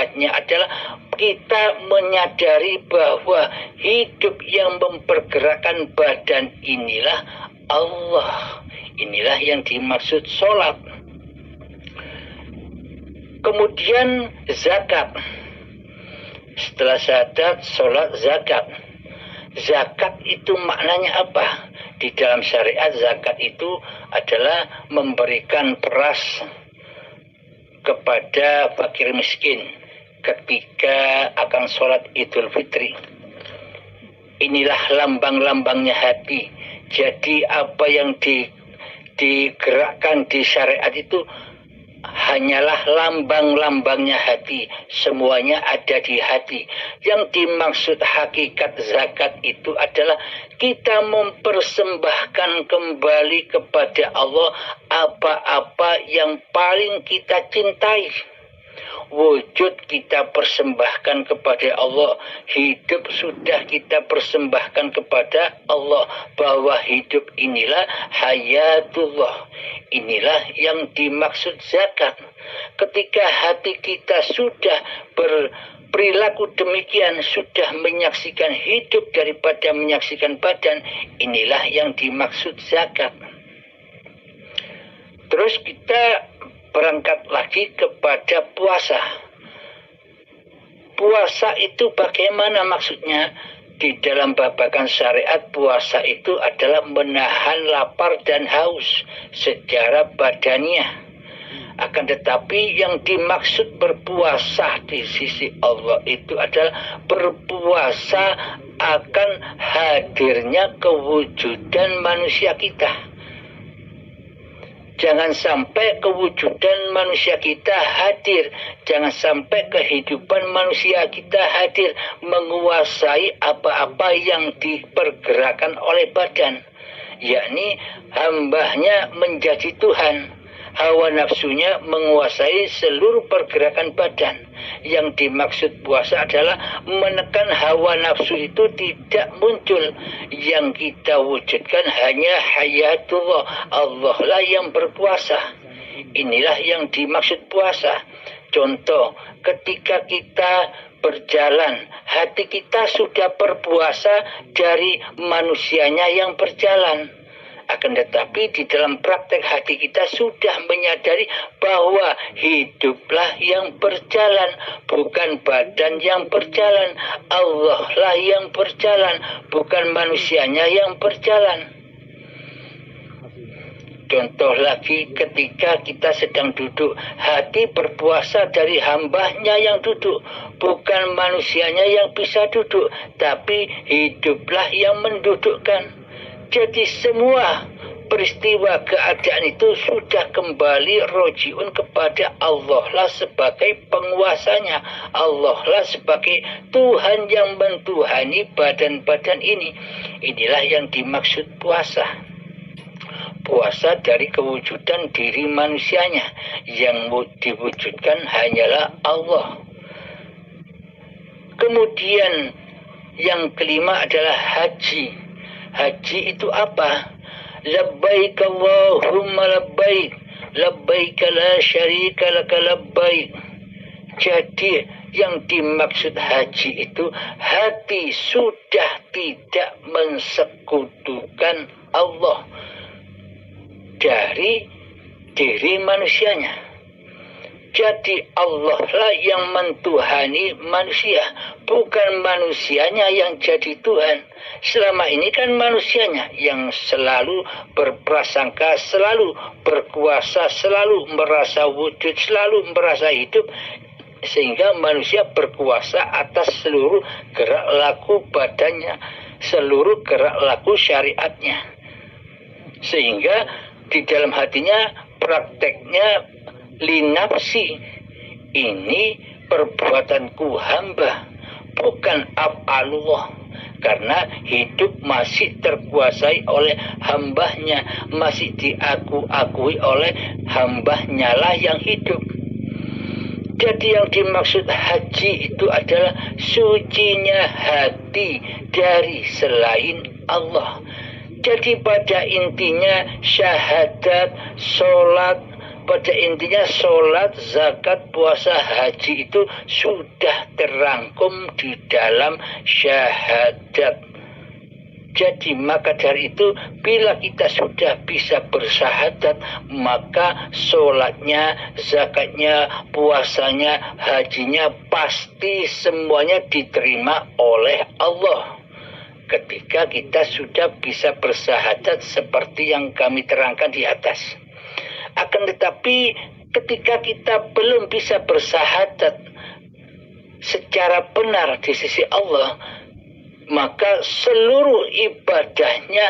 hakikatnya adalah kita menyadari bahwa hidup yang mempergerakkan badan inilah Allah. Inilah yang dimaksud sholat. Kemudian zakat. Setelah syahadat, sholat, zakat. Zakat itu maknanya apa? Di dalam syariat zakat itu adalah memberikan beras kepada fakir miskin ketika akan sholat Idul Fitri. Inilah lambang-lambangnya hati. Jadi apa yang digerakkan di syariat itu hanyalah lambang-lambangnya hati. Semuanya ada di hati. Yang dimaksud hakikat zakat itu adalah kita mempersembahkan kembali kepada Allah apa-apa yang paling kita cintai. Wujud kita persembahkan kepada Allah, hidup sudah kita persembahkan kepada Allah, bahwa hidup inilah hayatullah. Inilah yang dimaksud zakat. Ketika hati kita sudah berperilaku demikian, sudah menyaksikan hidup daripada menyaksikan badan, inilah yang dimaksud zakat. Terus kita berangkat lagi kepada puasa. Puasa itu bagaimana maksudnya? Di dalam babakan syariat, puasa itu adalah menahan lapar dan haus secara badaniah. Akan tetapi yang dimaksud berpuasa di sisi Allah itu adalah berpuasa akan hadirnya kewujudan manusia kita. Jangan sampai kewujudan manusia kita hadir. Jangan sampai kehidupan manusia kita hadir menguasai apa-apa yang dipergerakan oleh badan. Yakni hambanya menjadi Tuhan. Hawa nafsunya menguasai seluruh pergerakan badan. Yang dimaksud puasa adalah menekan hawa nafsu itu tidak muncul. Yang kita wujudkan hanya hayatullah. Allah lah yang berpuasa. Inilah yang dimaksud puasa. Contoh, ketika kita berjalan, hati kita sudah berpuasa dari manusianya yang berjalan. Akan tetapi di dalam praktek hati kita sudah menyadari bahwa hiduplah yang berjalan, bukan badan yang berjalan. Allah lah yang berjalan, bukan manusianya yang berjalan. Contoh lagi, ketika kita sedang duduk, hati berpuasa dari hambanya yang duduk, bukan manusianya yang bisa duduk, tapi hiduplah yang mendudukkan. Jadi semua peristiwa keadaan itu sudah kembali rojiun kepada Allah lah sebagai penguasanya. Allah lah sebagai Tuhan yang mentuhani badan-badan ini. Inilah yang dimaksud puasa. Puasa dari kewujudan diri manusianya. Yang diwujudkan hanyalah Allah. Kemudian yang kelima adalah haji. Haji itu apa? Labbaik Allahumma labbaik, labbaik la syarika laka labbaik. Jadi yang dimaksud haji itu hati sudah tidak mensekutukan Allah dari diri manusianya. Jadi Allah lah yang mentuhani manusia, bukan manusianya yang jadi Tuhan. Selama ini kan manusianya yang selalu berprasangka, selalu berkuasa, selalu merasa wujud, selalu merasa hidup. Sehingga manusia berkuasa atas seluruh gerak laku badannya, seluruh gerak laku syariatnya. Sehingga di dalam hatinya prakteknya linafsi, ini perbuatanku hamba, bukan af'alullah, karena hidup masih terkuasai oleh hambanya, masih diakui oleh hambanya lah yang hidup. Jadi yang dimaksud haji itu adalah sucinya hati dari selain Allah. Jadi pada intinya syahadat, sholat, pada intinya sholat, zakat, puasa, haji itu sudah terangkum di dalam syahadat. Jadi maka dari itu bila kita sudah bisa bersyahadat, maka sholatnya, zakatnya, puasanya, hajinya pasti semuanya diterima oleh Allah. Ketika kita sudah bisa bersyahadat seperti yang kami terangkan di atas. Akan tetapi ketika kita belum bisa bersyahadat secara benar di sisi Allah, maka seluruh ibadahnya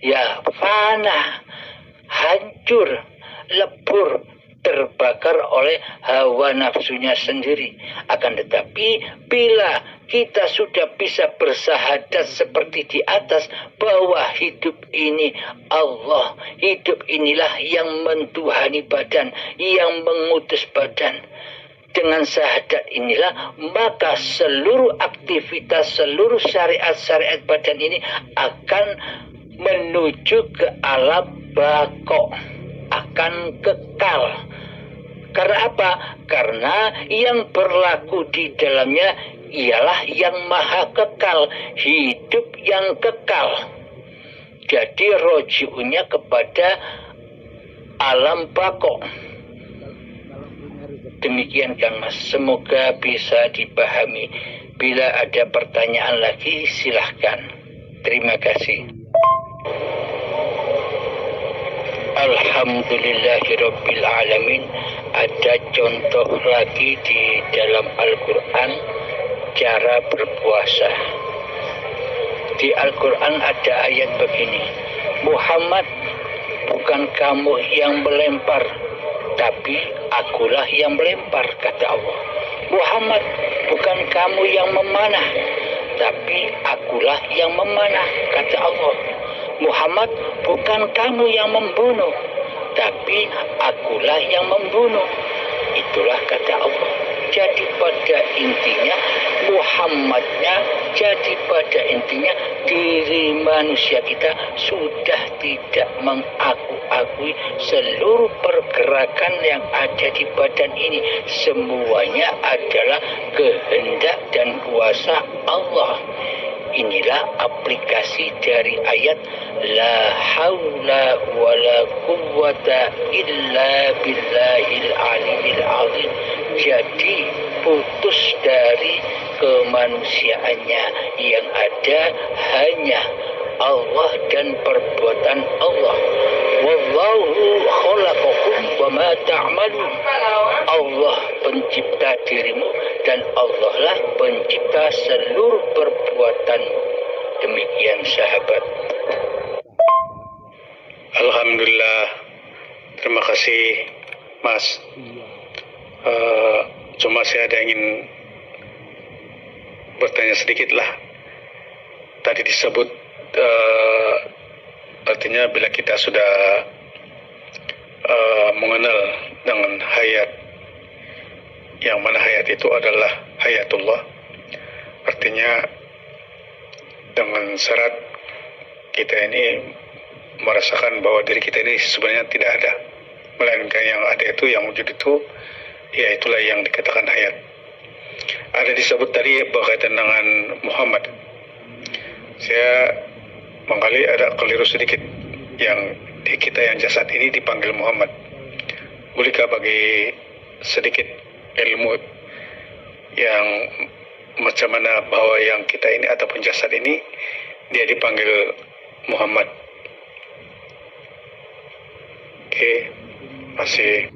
ya fana, hancur, lebur, terbakar oleh hawa nafsunya sendiri. Akan tetapi bila kita sudah bisa bersyahadat seperti di atas bahwa hidup ini Allah, hidup inilah yang mentuhani badan, yang mengutus badan. Dengan syahadat inilah maka seluruh aktivitas, seluruh syariat-syariat badan ini akan menuju ke alam baqo, akan kekal. Karena apa? Karena yang berlaku di dalamnya ialah yang maha kekal, hidup yang kekal. Jadi roji'unya kepada alam baqo. Demikian Kang Mas, semoga bisa dipahami. Bila ada pertanyaan lagi silahkan. Terima kasih. Alhamdulillahirabbil alamin. Ada contoh lagi di dalam Al-Qur'an cara berpuasa. Di Al-Qur'an ada ayat begini. Muhammad, bukan kamu yang melempar, tapi akulah yang melempar, kata Allah. Muhammad, bukan kamu yang memanah, tapi akulah yang memanah, kata Allah. Muhammad, bukan kamu yang membunuh, tapi akulah yang membunuh. Itulah kata Allah. Jadi pada intinya Muhammadnya, jadi pada intinya diri manusia kita sudah tidak mengakui seluruh pergerakan yang ada di badan ini. Semuanya adalah kehendak dan kuasa Allah. Inilah aplikasi dari ayat la haula wala quwwata illa billahil aliyil azim. Jadi putus dari kemanusiaannya, yang ada hanya Allah dan perbuatan Allah. Wallahu khalaqakum wa ma ta'malun. Allah pencipta dirimu dan Allah lah pencipta seluruh perbuatanmu. Demikian sahabat. Alhamdulillah. Terima kasih Mas. Cuma saya ada ingin bertanya sedikit lah. Tadi disebut artinya bila kita sudah mengenal dengan hayat, yang mana hayat itu adalah hayatullah, artinya dengan syarat kita ini merasakan bahwa diri kita ini sebenarnya tidak ada, melainkan yang ada itu, yang wujud itu, ya itulah yang dikatakan hayat. Ada disebut tadi berkaitan dengan Muhammad. Saya mengkali ada keliru sedikit, yang di kita yang jasad ini dipanggil Muhammad. Bolehkah bagi sedikit ilmu yang macam mana bahwa yang kita ini ataupun jasad ini dia dipanggil Muhammad? Oke, masih.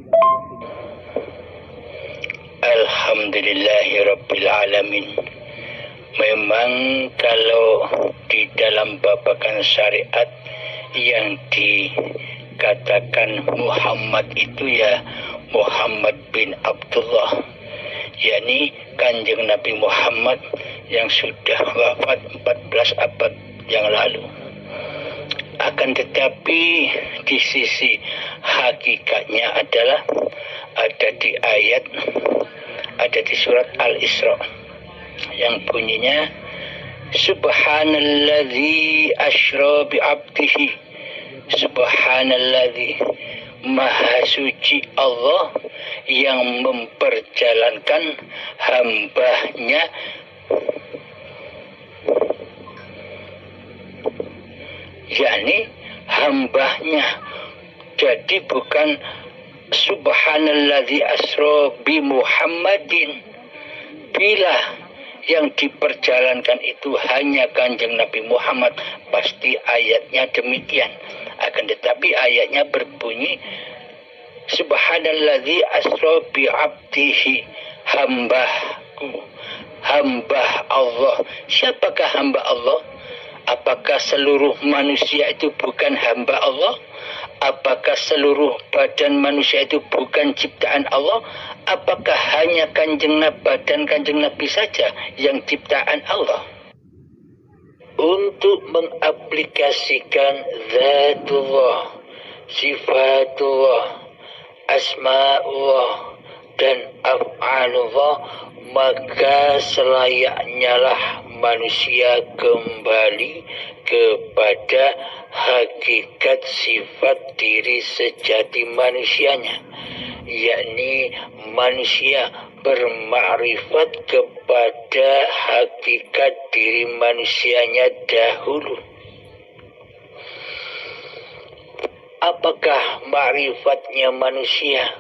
Alhamdulillahirabbil alamin. Memang kalau di dalam babakan syariat yang dikatakan Muhammad itu ya Muhammad bin Abdullah, yakni Kanjeng Nabi Muhammad yang sudah wafat 14 abad yang lalu. Akan tetapi di sisi hakikatnya adalah ada di ayat, ada di surat Al-Isra yang bunyinya Subhanalladzi asra bi'abdihi. Subhanalladzi, Maha suci Allah yang memperjalankan hambanya, yakni hambanya. Jadi bukan subhanalladzi asra bi Muhammadin. Bila yang diperjalankan itu hanya Kanjeng Nabi Muhammad, pasti ayatnya demikian. Akan tetapi ayatnya berbunyi subhanalladzi asra bi abdihi, hambaku, hamba Allah. Siapakah hamba Allah? Apakah seluruh manusia itu bukan hamba Allah? Apakah seluruh badan manusia itu bukan ciptaan Allah? Apakah hanya badan Kanjeng Nabi saja yang ciptaan Allah? Untuk mengaplikasikan zatullah, sifatullah, asma'ullah, dan af'alullah, maka selayaknya lah manusia kembali kepada hakikat sifat diri sejati manusianya, yakni manusia bermakrifat kepada hakikat diri manusianya dahulu. Apakah makrifatnya manusia?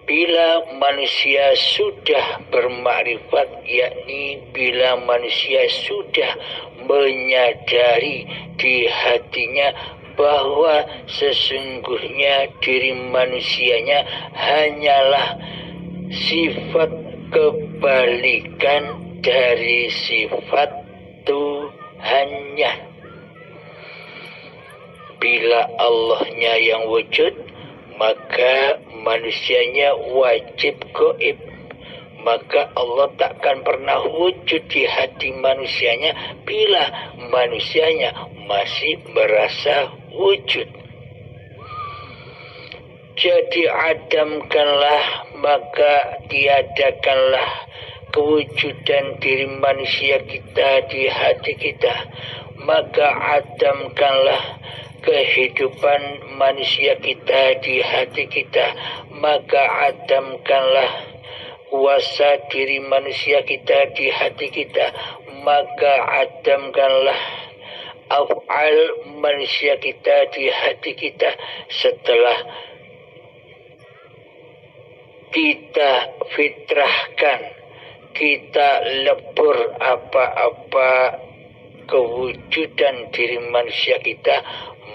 Bila manusia sudah bermakrifat, yakni bila manusia sudah menyadari di hatinya bahwa sesungguhnya diri manusianya hanyalah sifat kebalikan dari sifat Tuhannya. Bila Allahnya yang wujud, maka manusianya wajib gaib. Maka Allah takkan pernah wujud di hati manusianya bila manusianya masih merasa wujud. Jadi adamkanlah, maka tiadakanlah kewujudan diri manusia kita di hati kita. Maka adamkanlah kehidupan manusia kita di hati kita. Maka adamkanlah kuasa diri manusia kita di hati kita. Maka adamkanlah af'al manusia kita di hati kita. Setelah kita fitrahkan, kita lebur apa-apa kewujudan diri manusia kita,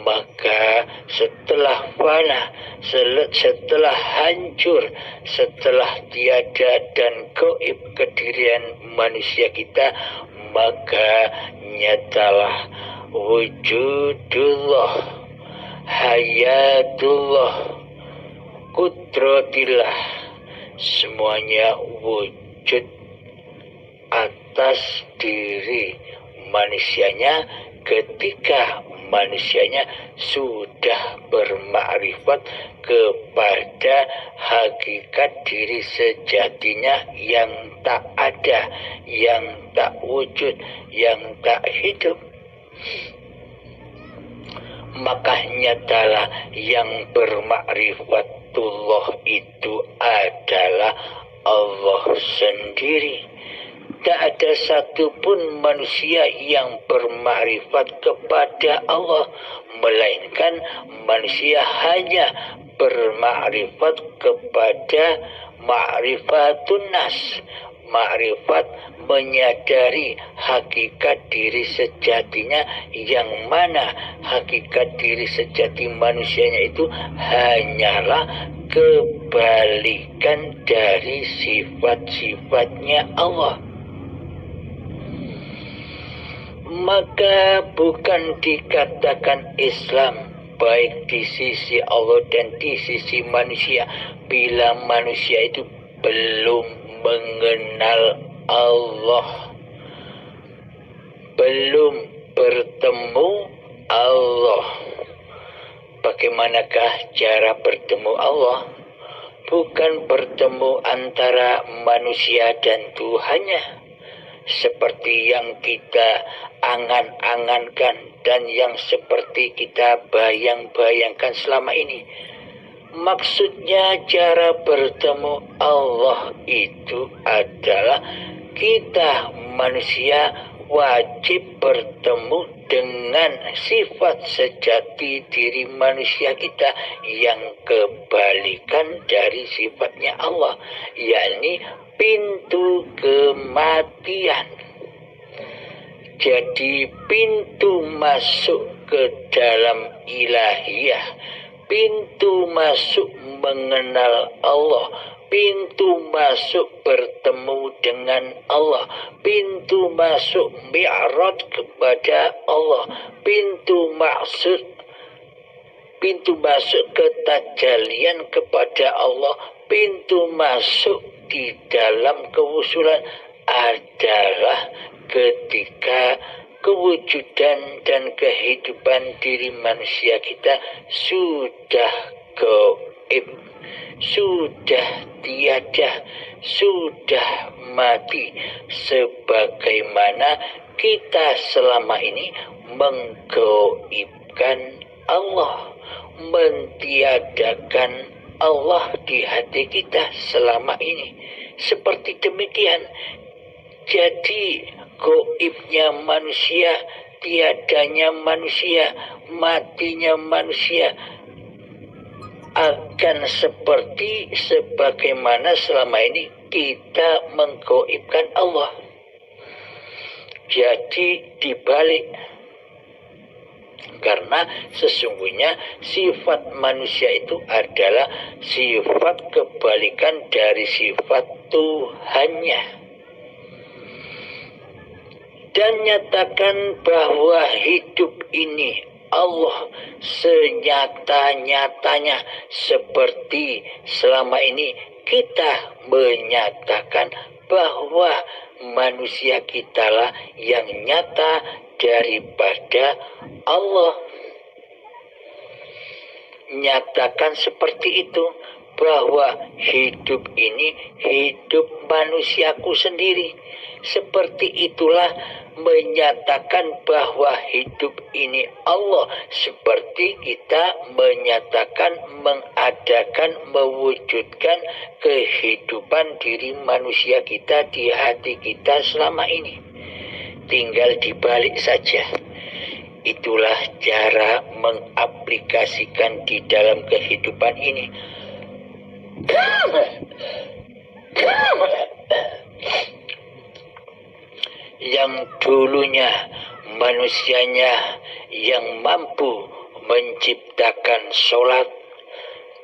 maka setelah fana, setelah hancur, setelah tiada dan gaib kedirian manusia kita, maka nyatalah wujudullah, hayatullah, kudratillah, semuanya wujud atas diri manusianya ketika manusianya sudah bermakrifat kepada hakikat diri sejatinya yang tak ada, yang tak wujud, yang tak hidup. Maka nyatalah yang bermakrifatullah itu adalah Allah sendiri. Tak ada satupun manusia yang bermakrifat kepada Allah, melainkan manusia hanya bermakrifat kepada ma'rifatun nas, makrifat menyadari hakikat diri sejatinya, yang mana hakikat diri sejati manusianya itu hanyalah kebalikan dari sifat-sifatnya Allah. Maka bukan dikatakan Islam baik di sisi Allah dan di sisi manusia bila manusia itu belum mengenal Allah, belum bertemu Allah. Bagaimanakah cara bertemu Allah? Bukan bertemu antara manusia dan Tuhannya, seperti yang kita angan-angankan dan yang seperti kita bayang-bayangkan selama ini. Maksudnya cara bertemu Allah itu adalah kita manusia wajib bertemu dengan sifat sejati diri manusia kita yang kebalikan dari sifatnya Allah, yakni pintu kematian. Jadi pintu masuk ke dalam ilahiyah, pintu masuk mengenal Allah, pintu masuk bertemu dengan Allah, pintu masuk mi'raj kepada Allah, pintu masuk ketajalian kepada Allah, pintu masuk di dalam kewusulan adalah ketika kewujudan dan kehidupan diri manusia kita sudah gaib, sudah tiada, sudah mati, sebagaimana kita selama ini menggaibkan Allah, mentiadakan Allah di hati kita selama ini. Seperti demikian. Jadi gaibnya manusia, tiadanya manusia, matinya manusia akan seperti sebagaimana selama ini kita menggaibkan Allah. Jadi dibalik, karena sesungguhnya sifat manusia itu adalah sifat kebalikan dari sifat Tuhannya. Dan nyatakan bahwa hidup ini Allah senyata-nyatanya, seperti selama ini kita menyatakan bahwa manusia kitalah yang nyata daripada Allah. Nyatakan seperti itu, bahwa hidup ini hidup manusiaku sendiri. Seperti itulah menyatakan bahwa hidup ini Allah, seperti kita menyatakan, mengadakan, mewujudkan kehidupan diri manusia kita di hati kita selama ini. Tinggal dibalik saja. Itulah cara mengaplikasikan di dalam kehidupan ini. Yang dulunya manusianya yang mampu menciptakan sholat,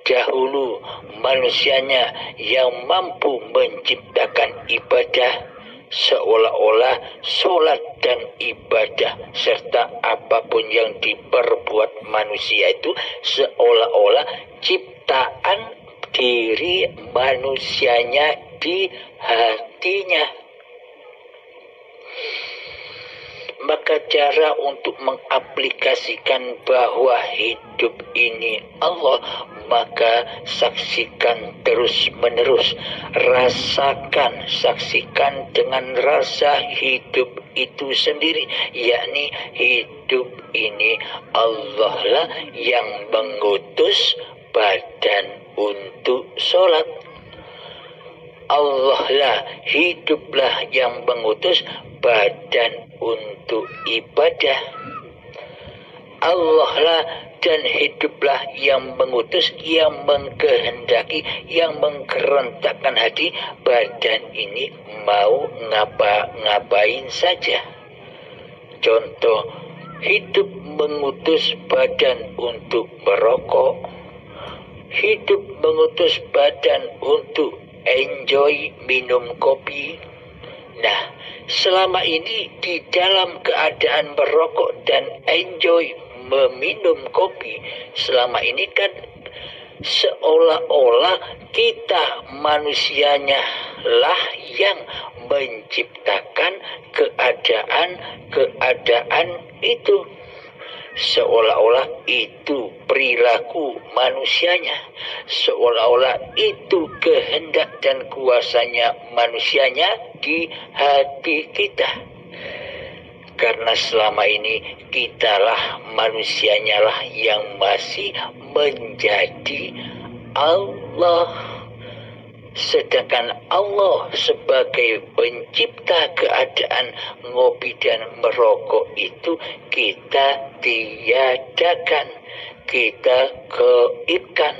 dahulu manusianya yang mampu menciptakan ibadah, seolah-olah sholat dan ibadah serta apapun yang diperbuat manusia itu seolah-olah ciptaan diri manusianya di hatinya. Maka cara untuk mengaplikasikan bahwa hidup ini Allah, maka saksikan terus menerus, rasakan, saksikan dengan rasa hidup itu sendiri, yakni hidup ini Allah lah yang mengutus badan untuk sholat. Allah lah, hiduplah yang mengutus badan untuk ibadah. Allah lah dan hiduplah yang mengutus, yang mengkehendaki, yang menggerentakkan hati badan ini mau ngapain saja. Contoh, hidup mengutus badan untuk merokok, hidup mengutus badan untuk enjoy minum kopi. Nah, selama ini di dalam keadaan merokok dan enjoy meminum kopi, selama ini kan seolah-olah kita manusianya lah yang menciptakan keadaan itu. Seolah-olah itu perilaku manusianya, seolah-olah itu kehendak dan kuasanya manusianya di hati kita. Karena selama ini kitalah manusianya lah yang masih menjadi Allah. Sedangkan Allah sebagai pencipta keadaan ngopi dan merokok itu kita tiadakan, kita gaibkan.